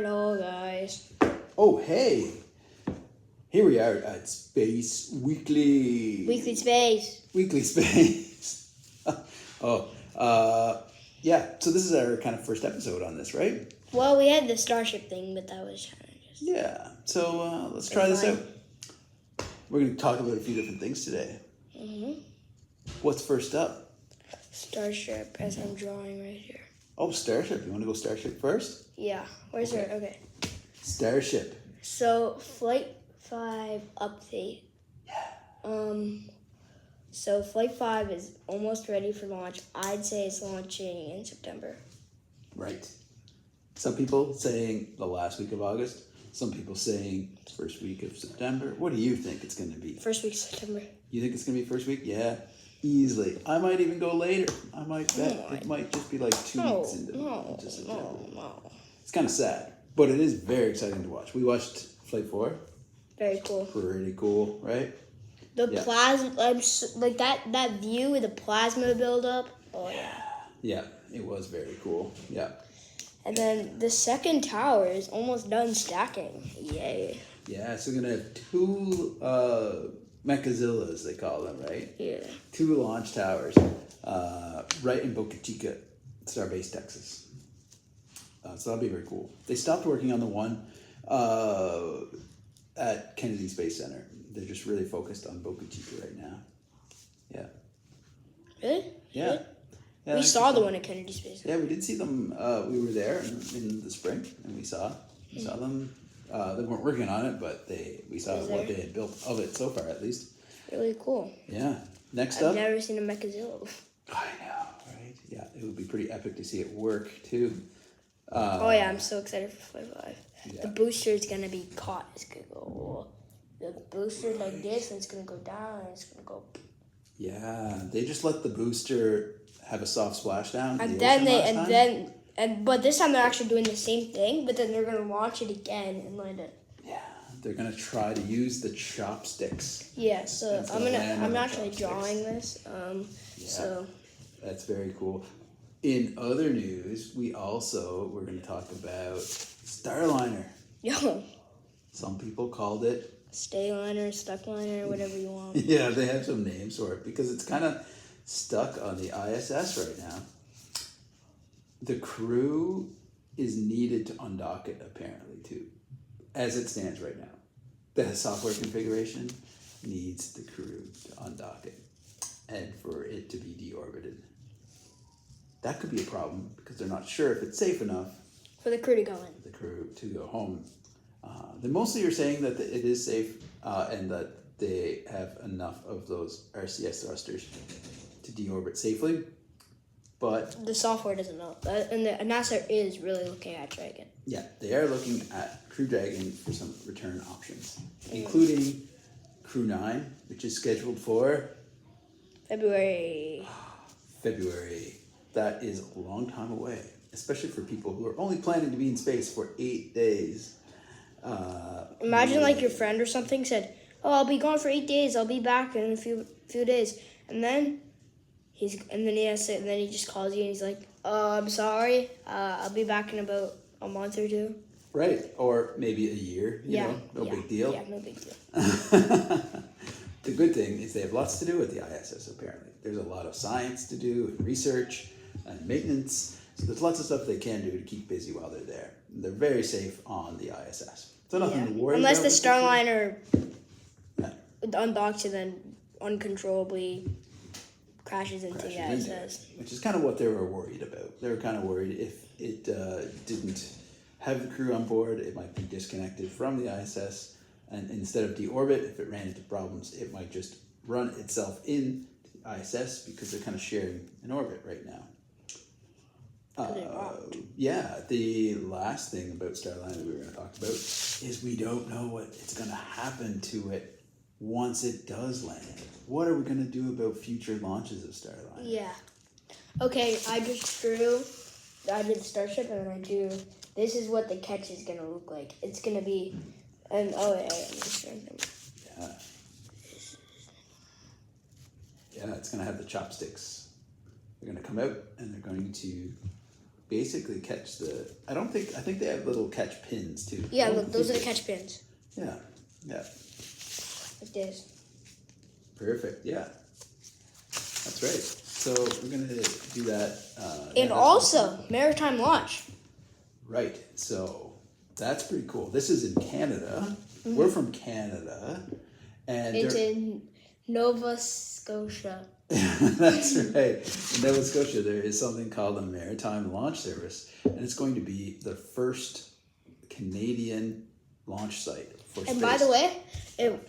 Hello, guys. Oh, hey! Here we are at Space Weekly. Weekly Space. Weekly Space. Yeah, so this is our kind of first episode on this, right? Well, we had the Starship thing, but that was kind of just... Yeah, so let's try this out. We're going to talk about a few different things today. Mm-hmm. What's first up? Starship, as I'm drawing right here. Oh, Starship. You want to go Starship first? Yeah. Where's Okay. it? Okay. Starship. So, Flight 5 update. Yeah. So Flight 5 is almost ready for launch. I'd say it's launching in September. Right. Some people saying the last week of August. Some people saying first week of September. What do you think it's going to be? First week of September. You think it's going to be first week? Yeah, easily. I might even go later. I might bet it might just be like 2 weeks into September. No. It's kind of sad, but it is very exciting to watch. We watched Flight 4. Very cool. Pretty cool, right? The plasma, like that view with the plasma buildup. Oh yeah. Yeah, it was very cool. Yeah. And then the second tower is almost done stacking. Yay. Yeah, so we're going to have two Mechazillas, they call them, right? Yeah. 2 launch towers right in Boca Chica, Starbase, Texas. So that'll be very cool. They stopped working on the one at Kennedy Space Center. They're just really focused on Boca Chica right now. Yeah. Really? Yeah. Yeah, We saw the one at Kennedy Space Center. Yeah, we did see them. We were there in the spring, and we saw them. They weren't working on it, but we saw what they had built of it so far, at least. Really cool. Yeah. Next I've up. never seen a Mechazilla before. I know, right? Yeah, it would be pretty epic to see it work too. Oh yeah, I'm so excited for Flight 5. Yeah. The booster is gonna be caught. It's gonna go. The booster like this, and it's gonna go down, and it's gonna go. Yeah, they just let the booster have a soft splashdown. But this time they're actually doing the same thing, but then they're gonna launch it again and land it. Yeah, they're gonna try to use the chopsticks. Yeah, so I'm actually chopsticks. drawing this. So that's very cool. In other news, we're going to talk about starliner. yo, Some people called it. stay liner, stuck liner, whatever you want. Yeah, they have some names for it because it's kind of stuck on the ISS right now. The crew is needed to undock it, apparently, too, as it stands right now. The software configuration needs the crew to undock it and for it to be deorbited. That could be a problem because they're not sure if it's safe enough For the crew to go in. for the crew to go home. They mostly are saying that it is safe and that they have enough of those RCS thrusters to deorbit safely. But The software doesn't know. And NASA is really looking at Dragon. yeah, they are looking at Crew Dragon for some return options, including Crew 9, which is scheduled for February. February. That is a long time away, especially for people who are only planning to be in space for 8 days. Imagine like your friend or something said, "Oh, I'll be gone for 8 days. I'll be back in a few days," and then he just calls you and he's like, "Oh, I'm sorry. I'll be back in about a month or two." Right, or maybe a year. You know, no big deal. Yeah, no big deal. The good thing is they have lots to do with the ISS, apparently. There's a lot of science to do, and research, and maintenance. So there's lots of stuff they can do to keep busy while they're there. And they're very safe on the ISS. So nothing to worry Unless about. the Starliner Yeah. undocks and then uncontrollably crashes into the ISS. Which is kind of what they were worried about. They were kind of worried if it didn't have the crew on board, it might be disconnected from the ISS. And instead of deorbit, if it ran into problems, it might just run itself in the ISS because they're kind of sharing an orbit right now. Yeah, the last thing about Starliner we were going to talk about is we don't know what it's going to happen to it once it does land. What are we going to do about future launches of Starliner? Yeah. Okay, I did the Starship and then I drew, this is what the catch is going to look like. It's going to be, I'm just showing them. Yeah. Yeah, it's going to have the chopsticks. They're going to come out and they're going to basically catch the. I think they have little catch pins too. Yeah, look, those are the catch pins. Yeah. Like this. Perfect. Yeah. That's right. So we're gonna do that. And also, maritime launch. Right. So that's pretty cool. This is in Canada. We're from Canada, and It's in Nova Scotia. that's right. In Nova Scotia, there is something called a maritime launch service, and it's going to be the first Canadian launch site for space. And by the way,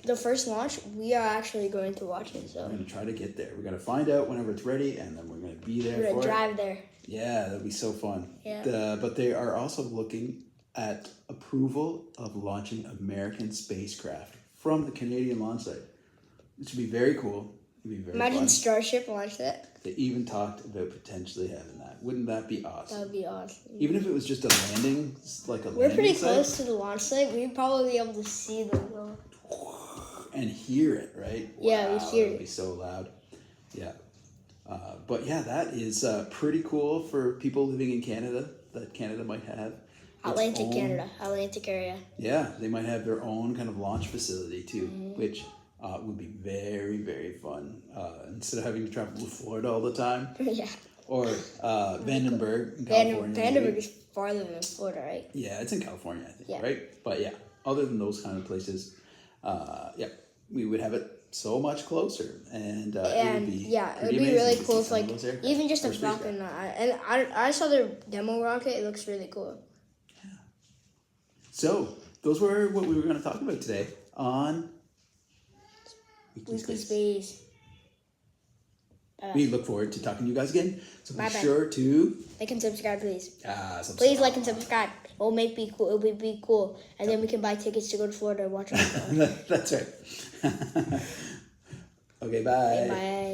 the first launch, we are actually going to watch it. So we're going to try to get there. We're going to find out whenever it's ready, and then we're going to be there we're for going to drive there. Yeah, that'll be so fun. Yeah. But they are also looking at approval of launching American spacecraft from the Canadian launch site. It should be very cool. It'd be very Imagine fun. Starship launched it. They even talked about potentially having that. Wouldn't that be awesome? That would be awesome. Even if it was just a landing, We're pretty site, close to the launch site. We'd probably be able to see the little... and hear it, right? Yeah, we hear That'd it. be so loud. Yeah. But yeah, that is pretty cool for people living in Canada, that Canada might have. Atlantic Canada, Atlantic area. Yeah, they might have their own kind of launch facility too, which would be very, very fun. Instead of having to travel to Florida all the time. Yeah. Or Vandenberg in California. Vandenberg is farther than Florida, right? Yeah, it's in California, I think, Yeah. right? But yeah, other than those kind of places, we would have it so much closer, and it would be it would pretty be amazing really to cool see if some of like those aircraft even just a or spacecraft. Falcon. And I saw their demo rocket. It looks really cool. So those were what we were going to talk about today on Weekly Space. Space. We look forward to talking to you guys again. So be Bye-bye. sure to Like and subscribe, please. subscribe. Please like and subscribe. It'll be cool. It'll be cool, and then we can buy tickets to go to Florida and watch it. That's right. Okay, bye. Bye.